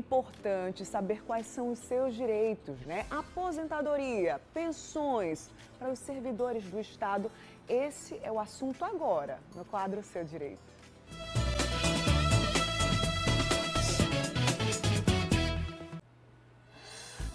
importante saber quais são os seus direitos, né? Aposentadoria, pensões para os servidores do Estado. Esse é o assunto agora, no quadro Seu Direito.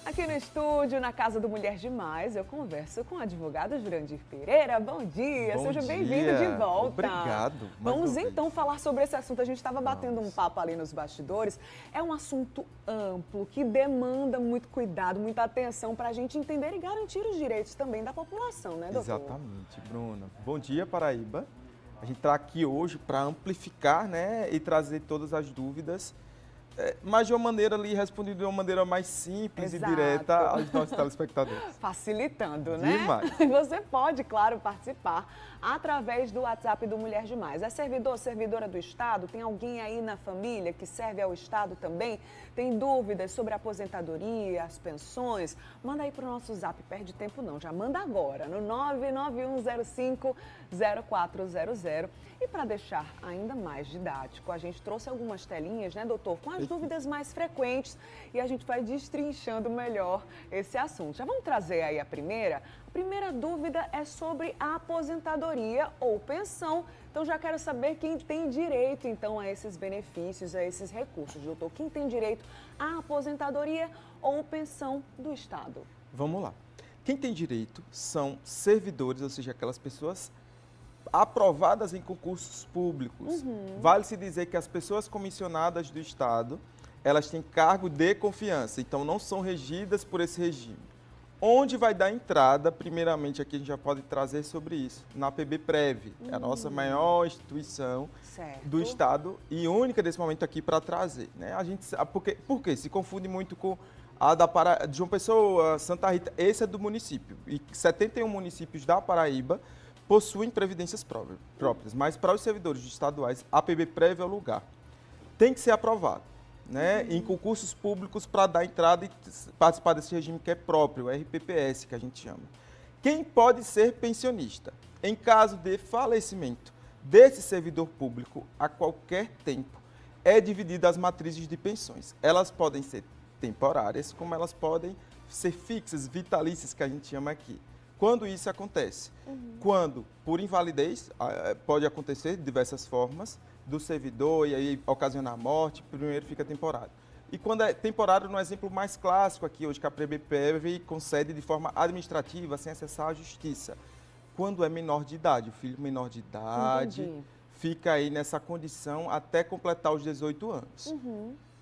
Aqui no estúdio, na Casa do Mulher Demais, eu converso com o advogado Jurandir Pereira. Bom dia, seja bem-vindo de volta. Obrigado. Vamos então falar sobre esse assunto. A gente estava batendo um papo ali nos bastidores. É um assunto amplo, que demanda muito cuidado, muita atenção para a gente entender e garantir os direitos também da população, né, doutor? Exatamente, Bruna. Bom dia, Paraíba. A gente está aqui hoje para amplificar, né, e trazer todas as dúvidas, mas de uma maneira ali, respondido de uma maneira mais simples Exato. E direta aos nossos telespectadores. Facilitando, né? Demais. Você pode, claro, participar através do WhatsApp do Mulher Demais. É servidor, servidora do Estado? Tem alguém aí na família que serve ao Estado também? Tem dúvidas sobre a aposentadoria, as pensões? Manda aí para o nosso Zap, perde tempo não, já manda agora, no 991050400. E para deixar ainda mais didático, a gente trouxe algumas telinhas, né, doutor, com as dúvidas mais frequentes e a gente vai destrinchando melhor esse assunto. Já vamos trazer aí a primeira? A primeira dúvida é sobre a aposentadoria ou pensão. Então já quero saber quem tem direito então a esses benefícios, a esses recursos, doutor. Quem tem direito à aposentadoria ou pensão do Estado? Vamos lá. Quem tem direito são servidores, ou seja, aquelas pessoas aprovadas em concursos públicos. Vale-se dizer que as pessoas comissionadas do Estado, elas têm cargo de confiança, então não são regidas por esse regime. Onde vai dar entrada, primeiramente, aqui a gente já pode trazer sobre isso, na PBPrev, é a nossa maior instituição do Estado e única desse momento aqui para trazer. Né? A gente, por quê? Se confunde muito com a de João Pessoa, Santa Rita, esse é do município, e 71 municípios da Paraíba possuem previdências próprias, mas para os servidores estaduais, a PBPrev é o lugar. Tem que ser aprovado, né, em concursos públicos para dar entrada e participar desse regime que é próprio, o RPPS, que a gente chama. Quem pode ser pensionista? Em caso de falecimento desse servidor público, a qualquer tempo, é dividida as matrizes de pensões. Elas podem ser temporárias, como elas podem ser fixas, vitalícias, que a gente chama aqui. Quando isso acontece? Quando, por invalidez, pode acontecer de diversas formas, do servidor e aí ocasionar a morte, primeiro fica temporário. E quando é temporário, no exemplo mais clássico aqui hoje, que a PBPrev concede de forma administrativa, sem acessar a justiça. Quando é menor de idade, o filho menor de idade fica aí nessa condição até completar os 18 anos.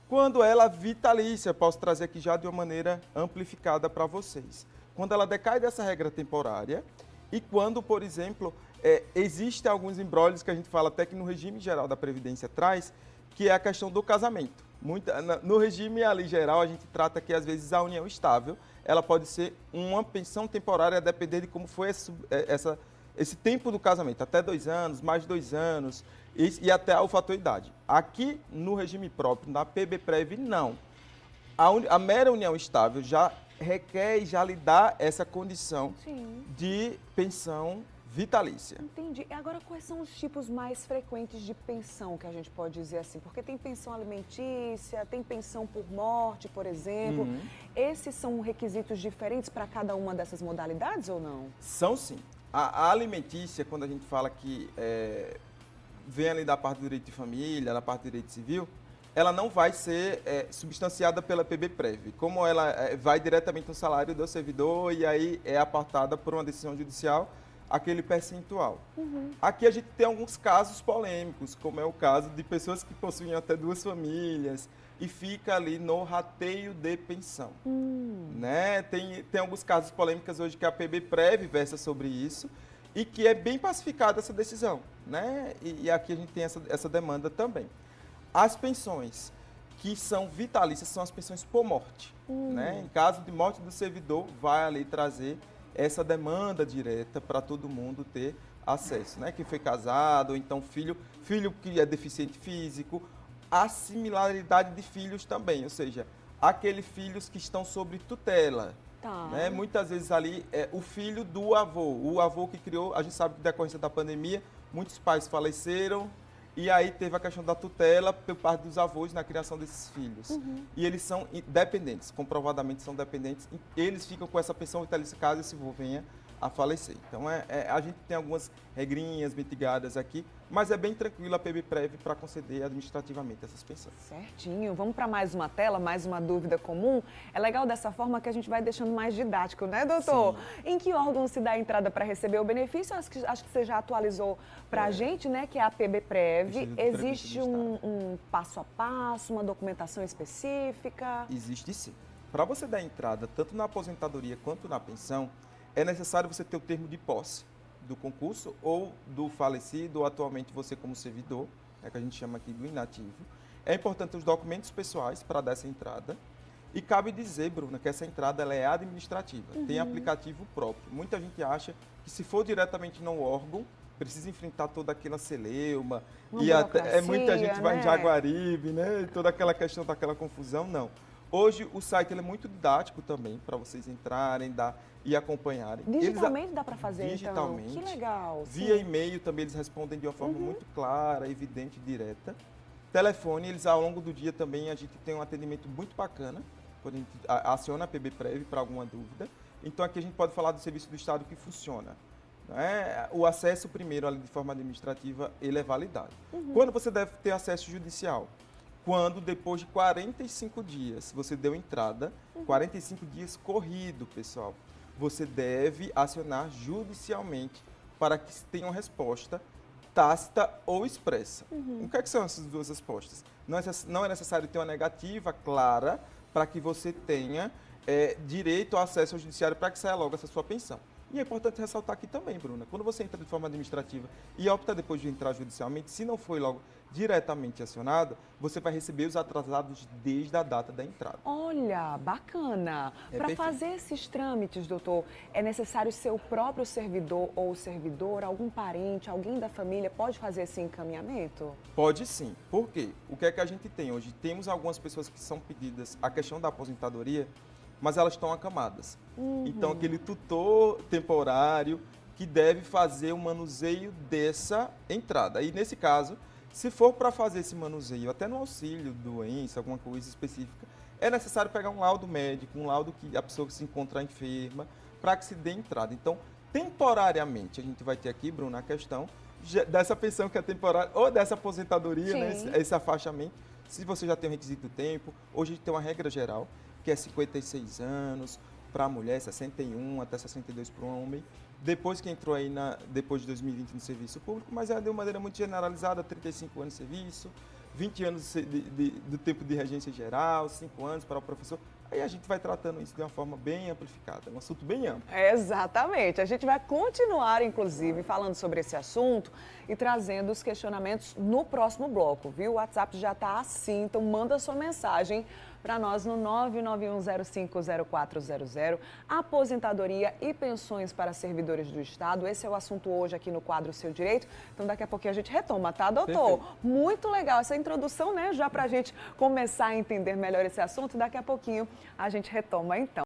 Quando ela vitalícia, posso trazer aqui já de uma maneira amplificada para vocês. Quando ela decai dessa regra temporária e quando, por exemplo, existem alguns embrólios que a gente fala até que no regime geral da Previdência traz, que é a questão do casamento. No regime ali geral, a gente trata que, às vezes, a união estável, ela pode ser uma pensão temporária a depender de como foi esse tempo do casamento, até 2 anos, mais de 2 anos e até o fator idade. Aqui, no regime próprio, na PBPrev, não. A mera união estável já requer e já lhe dá essa condição de pensão vitalícia. Entendi. E agora, quais são os tipos mais frequentes de pensão, que a gente pode dizer assim? Porque tem pensão alimentícia, tem pensão por morte, por exemplo. Esses são requisitos diferentes para cada uma dessas modalidades ou não? São sim. A alimentícia, quando a gente fala que vem ali da parte do direito de família, da parte do direito civil, ela não vai ser substanciada pela PBPrev. Como ela vai diretamente no salário do servidor e aí é apartada por uma decisão judicial, aquele percentual. Aqui a gente tem alguns casos polêmicos, como é o caso de pessoas que possuem até 2 famílias e fica ali no rateio de pensão. Né? Tem alguns casos polêmicos hoje que a PBPrev versa sobre isso e que é bem pacificada essa decisão. Né? E aqui a gente tem essa demanda também. As pensões que são vitalícias são as pensões por morte. Né? Em caso de morte do servidor, vai ali trazer essa demanda direta para todo mundo ter acesso. Né? Quem foi casado, ou então filho que é deficiente físico, a similaridade de filhos também, ou seja, aqueles filhos que estão sob tutela. Né? Muitas vezes ali é o filho do avô, o avô que criou, a gente sabe que decorrência da pandemia, muitos pais faleceram E aí teve a questão da tutela por parte dos avós na criação desses filhos. E eles são dependentes, comprovadamente são dependentes. E eles ficam com essa pensão vitalícia caso esse avô venha a falecer. Então, a gente tem algumas regrinhas mitigadas aqui, mas é bem tranquilo a PBPrev para conceder administrativamente essas pensões. Certinho. Vamos para mais uma tela, mais uma dúvida comum. É legal dessa forma que a gente vai deixando mais didático, né, doutor? Sim. Em que órgão se dá a entrada para receber o benefício? Acho que você já atualizou para a gente, né, que é a PBPrev. Existe um passo a passo, uma documentação específica? Existe sim. Para você dar entrada tanto na aposentadoria quanto na pensão, é necessário você ter o termo de posse do concurso ou do falecido, ou atualmente você como servidor, que a gente chama aqui do inativo. É importante os documentos pessoais para dar essa entrada. E cabe dizer, Bruna, que essa entrada ela é administrativa, tem aplicativo próprio. Muita gente acha que se for diretamente no órgão, precisa enfrentar toda aquela celeuma, e até muita gente vai em Jaguaribe, né? E toda aquela questão daquela confusão, não. Hoje o site ele é muito didático também, para vocês entrarem e acompanharem. Digitalmente dá para fazer, digitalmente, então? Que legal. Via e-mail também eles respondem de uma forma muito clara, evidente e direta. Telefone, eles ao longo do dia também a gente tem um atendimento muito bacana, quando a gente aciona a PBPrev para alguma dúvida. Então aqui a gente pode falar do serviço do Estado que funciona. Né? O acesso primeiro ali de forma administrativa, ele é validado. Quando você deve ter acesso judicial? Quando depois de 45 dias você deu entrada, 45 dias corrido, pessoal, você deve acionar judicialmente para que tenha uma resposta tácita ou expressa. O que são essas duas respostas? Não é necessário ter uma negativa clara para que você tenha direito ao acesso ao judiciário para que saia logo essa sua pensão. E é importante ressaltar aqui também, Bruna, quando você entra de forma administrativa e opta depois de entrar judicialmente, se não foi logo diretamente acionado, você vai receber os atrasados desde a data da entrada. Olha, bacana. Para fazer esses trâmites, doutor, é necessário ser o próprio servidor ou servidora, algum parente, alguém da família pode fazer esse encaminhamento? Pode sim. Por quê? O que é que a gente tem hoje? Temos algumas pessoas que são pedidas a questão da aposentadoria, mas elas estão acamadas. Então, aquele tutor temporário que deve fazer o manuseio dessa entrada. E, nesse caso, se for para fazer esse manuseio, até no auxílio doença, alguma coisa específica, é necessário pegar um laudo médico, um laudo que a pessoa que se encontra enferma, para que se dê entrada. Então, temporariamente, a gente vai ter aqui, Bruna, a questão dessa pensão que é temporária, ou dessa aposentadoria, né, esse afastamento, se você já tem o requisito do tempo. Hoje a gente tem uma regra geral, que é 56 anos para a mulher, 61 até 62 para o homem. Depois que entrou aí, depois de 2020 no serviço público, mas é de uma maneira muito generalizada, 35 anos de serviço, 20 anos do tempo de regência geral, 5 anos para o professor. Aí a gente vai tratando isso de uma forma bem amplificada, é um assunto bem amplo. Exatamente. A gente vai continuar, inclusive, falando sobre esse assunto e trazendo os questionamentos no próximo bloco, viu? O WhatsApp já está assim, então manda sua mensagem para nós no 991050400, aposentadoria e pensões para servidores do Estado. Esse é o assunto hoje aqui no quadro Seu Direito. Então daqui a pouquinho a gente retoma, tá, doutor? Perfeito. Muito legal essa introdução, né? Já para a gente começar a entender melhor esse assunto. Daqui a pouquinho a gente retoma, então.